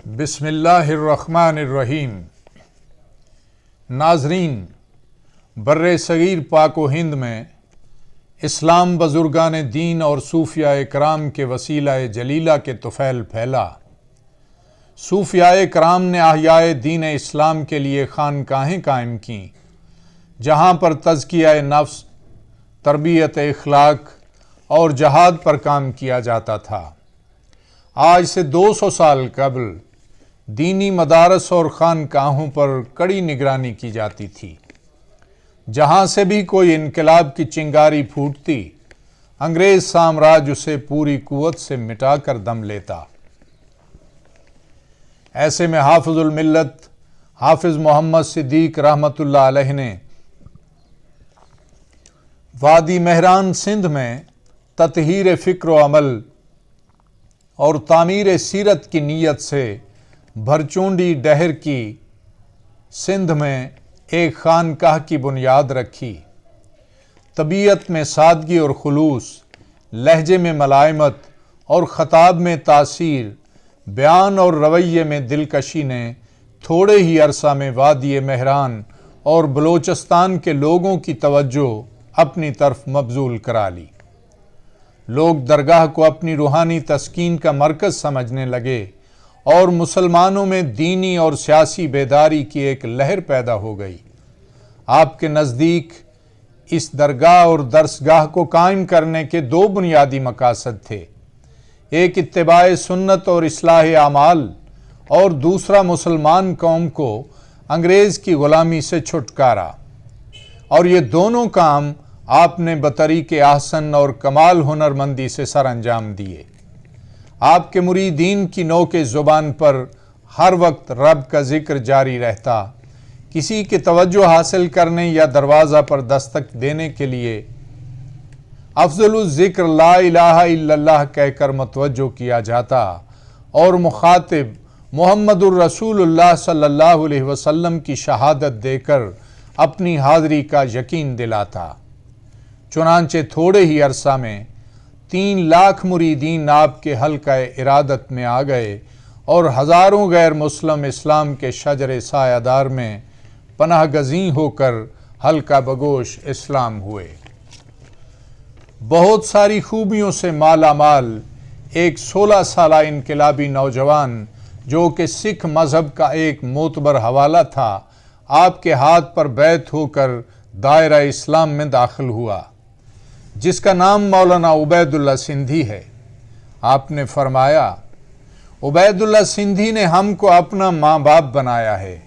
बिस्मिल्लाहिर्रहमानिर्रहीम। नाजरीन, बर्रे सगीर पाक व हिंद में इस्लाम बुजुर्गान दीन और सूफिया कराम के वसीला जलीला के तुफ़ैल फैला। सूफिया कराम ने अहयाए दीन इस्लाम के लिए खानकाहें कायम की, जहाँ पर तज़किया नफ्स, तरबियत अखलाक और जहाद पर काम किया जाता था। आज से 200 साल कबल दीनी मदारस और खानकाहों पर कड़ी निगरानी की जाती थी। जहाँ से भी कोई इनकलाब की चिंगारी फूटती, अंग्रेज साम्राज्य उसे पूरी कुव्वत से मिटाकर दम लेता। ऐसे में हाफिजुल मिल्लत हाफिज मोहम्मद सिद्दीक रहमतुल्लाह अलैह ने वादी महरान सिंध में ततहीर फ़िक्र व अमल और तामीर सीरत की नीयत से भरचूंडी डहर की सिंध में एक खानकाह की बुनियाद रखी। तबीयत में सादगी और खुलूस, लहजे में मलायमत और ख़ताब में तासीर, बयान और रवैये में दिलकशी ने थोड़े ही अरसा में वादी महरान और बलोचिस्तान के लोगों की तवज्जो अपनी तरफ मबजूल करा ली। लोग दरगाह को अपनी रूहानी तस्कीन का मरकज़ समझने लगे और मुसलमानों में दीनी और सियासी बेदारी की एक लहर पैदा हो गई। आपके नज़दीक इस दरगाह और दरसगाह को कायम करने के दो बुनियादी मकासद थे, एक इत्तिबाए सुन्नत और इस्लाह आमाल, और दूसरा मुसलमान कौम को अंग्रेज़ की ग़ुलामी से छुटकारा। और ये दोनों काम आपने बतरीक़े आहसन और कमाल हुनरमंदी से सर अंजाम दिए। आपके मुरीदीन की नोके ज़ुबान पर हर वक्त रब का ज़िक्र जारी रहता। किसी के तवज्जो हासिल करने या दरवाज़ा पर दस्तक देने के लिए अफ़ज़लुज़ ज़िक्र ला इलाहा इल्लल्लाह कहकर मतवज्जो किया जाता और मुखातिब मुहम्मदुर रसूलुल्लाह सल्लल्लाहु अलैहि वसल्लम की शहादत देकर अपनी हाज़री का यकीन दिलाता। चुनांचे थोड़े ही अरसा में 3 लाख मुरीदीन आपके हल्का इरादत में आ गए और हज़ारों गैर मुस्लिम इस्लाम के शजर सायादार में पनाह गज़ीं होकर हल्का बगोश इस्लाम हुए। बहुत सारी खूबियों से माला माल एक 16 साला इनकलाबी नौजवान, जो कि सिख मज़हब का एक मोतबर हवाला था, आपके हाथ पर बैत होकर दायरा इस्लाम में दाखिल हुआ, जिसका नाम मौलाना उबैदुल्ला सिंधी है। आपने फरमाया, उबैदुल्ला सिंधी ने हमको अपना माँ बाप बनाया है।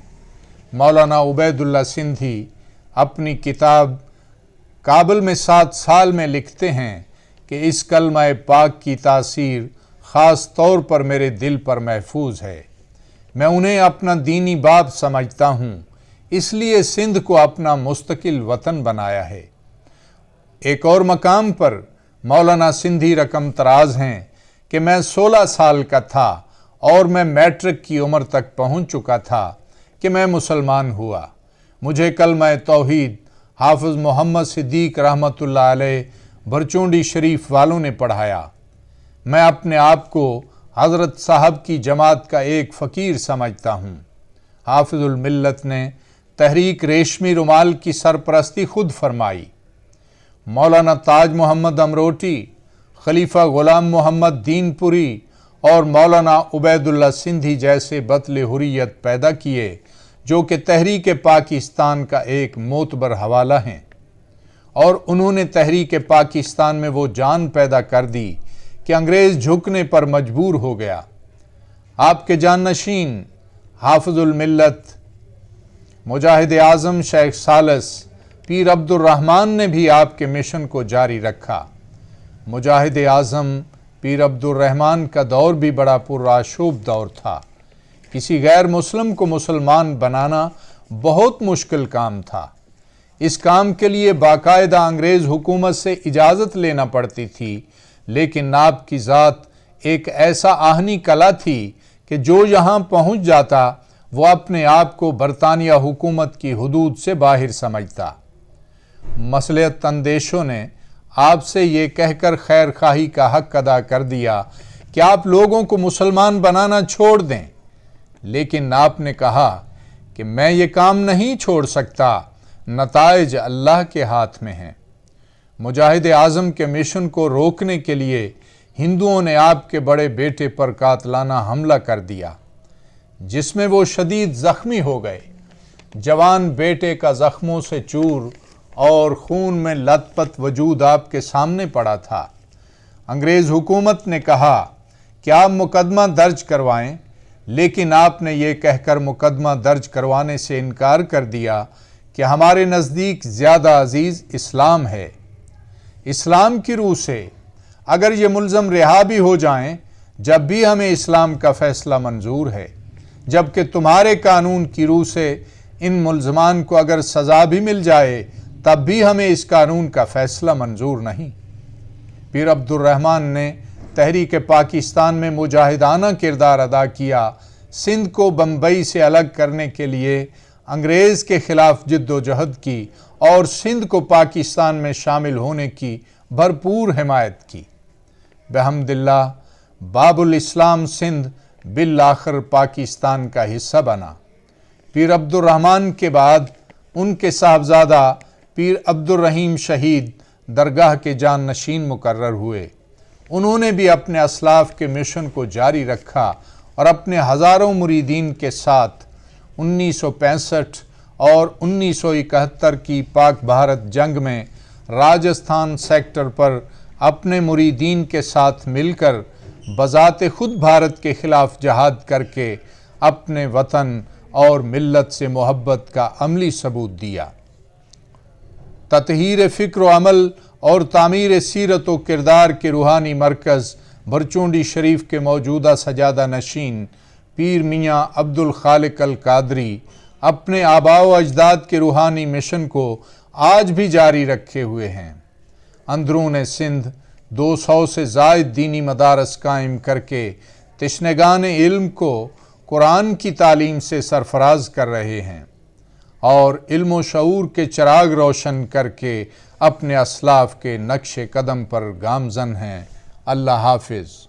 मौलाना उबैदुल्ला सिंधी अपनी किताब काबुल में 7 साल में लिखते हैं कि इस कलमा पाक की तासीर ख़ास तौर पर मेरे दिल पर महफूज है। मैं उन्हें अपना दीनी बाप समझता हूँ, इसलिए सिंध को अपना मुस्तकिल वतन बनाया है। एक और मकाम पर मौलाना सिंधी रकम तराज हैं कि मैं 16 साल का था और मैं मैट्रिक की उम्र तक पहुंच चुका था कि मैं मुसलमान हुआ। मुझे कलमा तौहीद हाफिज मोहम्मद सिद्दीक रहमतुल्लाह अलैह भरचूंडी शरीफ वालों ने पढ़ाया। मैं अपने आप को हज़रत साहब की जमात का एक फ़कीर समझता हूँ। हाफिजुल मिल्लत ने तहरीक रेशमी रुमाल की सरपरस्ती खुद फरमाई। मौलाना ताज मोहम्मद अमरोटी, खलीफा ग़ुलाम मोहम्मद दीनपुरी और मौलाना उबैदुल्ला सिंधी जैसे बतले हुर्रियत पैदा किए, जो कि तहरीक पाकिस्तान का एक मोतबर हवाला हैं। और उन्होंने तहरीक पाकिस्तान में वो जान पैदा कर दी कि अंग्रेज़ झुकने पर मजबूर हो गया। आपके जाननशीन हाफिजुल मिल्लत मुजाहिद आज़म शेख सालस पीर अब्दुर्रहमान ने भी आपके मिशन को जारी रखा। मुजाहिद आज़म पीर अब्दुर्रहमान का दौर भी बड़ा पुराशूब दौर था। किसी गैर मुस्लिम को मुसलमान बनाना बहुत मुश्किल काम था। इस काम के लिए बाकायदा अंग्रेज़ हुकूमत से इजाज़त लेना पड़ती थी, लेकिन आपकी ज़ात एक ऐसा आहनी कला थी कि जो यहाँ पहुँच जाता वो अपने आप को बरतानिया हुकूमत की हुदूद से बाहर समझता। मसलियत अंदेशों ने आपसे ये कहकर खैर खाही का हक अदा कर दिया कि आप लोगों को मुसलमान बनाना छोड़ दें, लेकिन आपने कहा कि मैं ये काम नहीं छोड़ सकता, नताइज अल्लाह के हाथ में हैं। मुजाहिद आज़म के मिशन को रोकने के लिए हिंदुओं ने आपके बड़े बेटे पर कातलाना हमला कर दिया, जिसमें वो शदीद ज़ख्मी हो गए। जवान बेटे का ज़ख्मों से चूर और खून में लथपथ वजूद आपके सामने पड़ा था। अंग्रेज़ हुकूमत ने कहा कि आप मुकदमा दर्ज करवाएं, लेकिन आपने ये कहकर मुकदमा दर्ज करवाने से इनकार कर दिया कि हमारे नज़दीक ज़्यादा अजीज़ इस्लाम है। इस्लाम की रूह से अगर ये मुल्ज़म रिहा भी हो जाएं, जब भी हमें इस्लाम का फ़ैसला मंजूर है, जबकि तुम्हारे कानून की रूह से इन मुल्ज़मान को अगर सज़ा भी मिल जाए, तब भी हमें इस कानून का फ़ैसला मंजूर नहीं। पीर अब्दुर्रहमान ने तहरीक पाकिस्तान में मुजाहिदाना किरदार अदा किया। सिंध को बम्बई से अलग करने के लिए अंग्रेज़ के ख़िलाफ़ जिद्दोजहद की और सिंध को पाकिस्तान में शामिल होने की भरपूर हिमायत की। बेहम्दिल्लाह बाबुल इस्लाम सिंध बिल आखिर पाकिस्तान का हिस्सा बना। पीर अब्दुर्रहमान के बाद उनके साहबजादा पीर अब्दुर्रहीम शहीद दरगाह के जान नशीन मुकर्रर हुए। उन्होंने भी अपने असलाफ के मिशन को जारी रखा और अपने हज़ारों मुरीदीन के साथ 1965 और 1971 की पाक भारत जंग में राजस्थान सेक्टर पर अपने मुरीदीन के साथ मिलकर बज़ाते खुद भारत के ख़िलाफ़ जहाद करके अपने वतन और मिल्लत से मोहब्बत का अमली सबूत दिया। ततहीर फ़िक्र व अमल और तामीर सीरत व किरदार के रूहानी मरकज़ भरचूंडी शरीफ के मौजूदा सजादा नशीन पीर मियाँ अब्दुल खालिक अल कादरी अपने आबा व अजदाद के रूहानी मिशन को आज भी जारी रखे हुए हैं। अंदरून सिंध 200 से ज़ायद दीनी मदारस कायम करके तिश्नगान इल्म को कुरान की तालीम से सरफराज कर रहे हैं और इल्म व शऊर के चिराग रोशन करके अपने असलाफ के नक्शे कदम पर गामजन हैं। अल्लाह हाफिज़।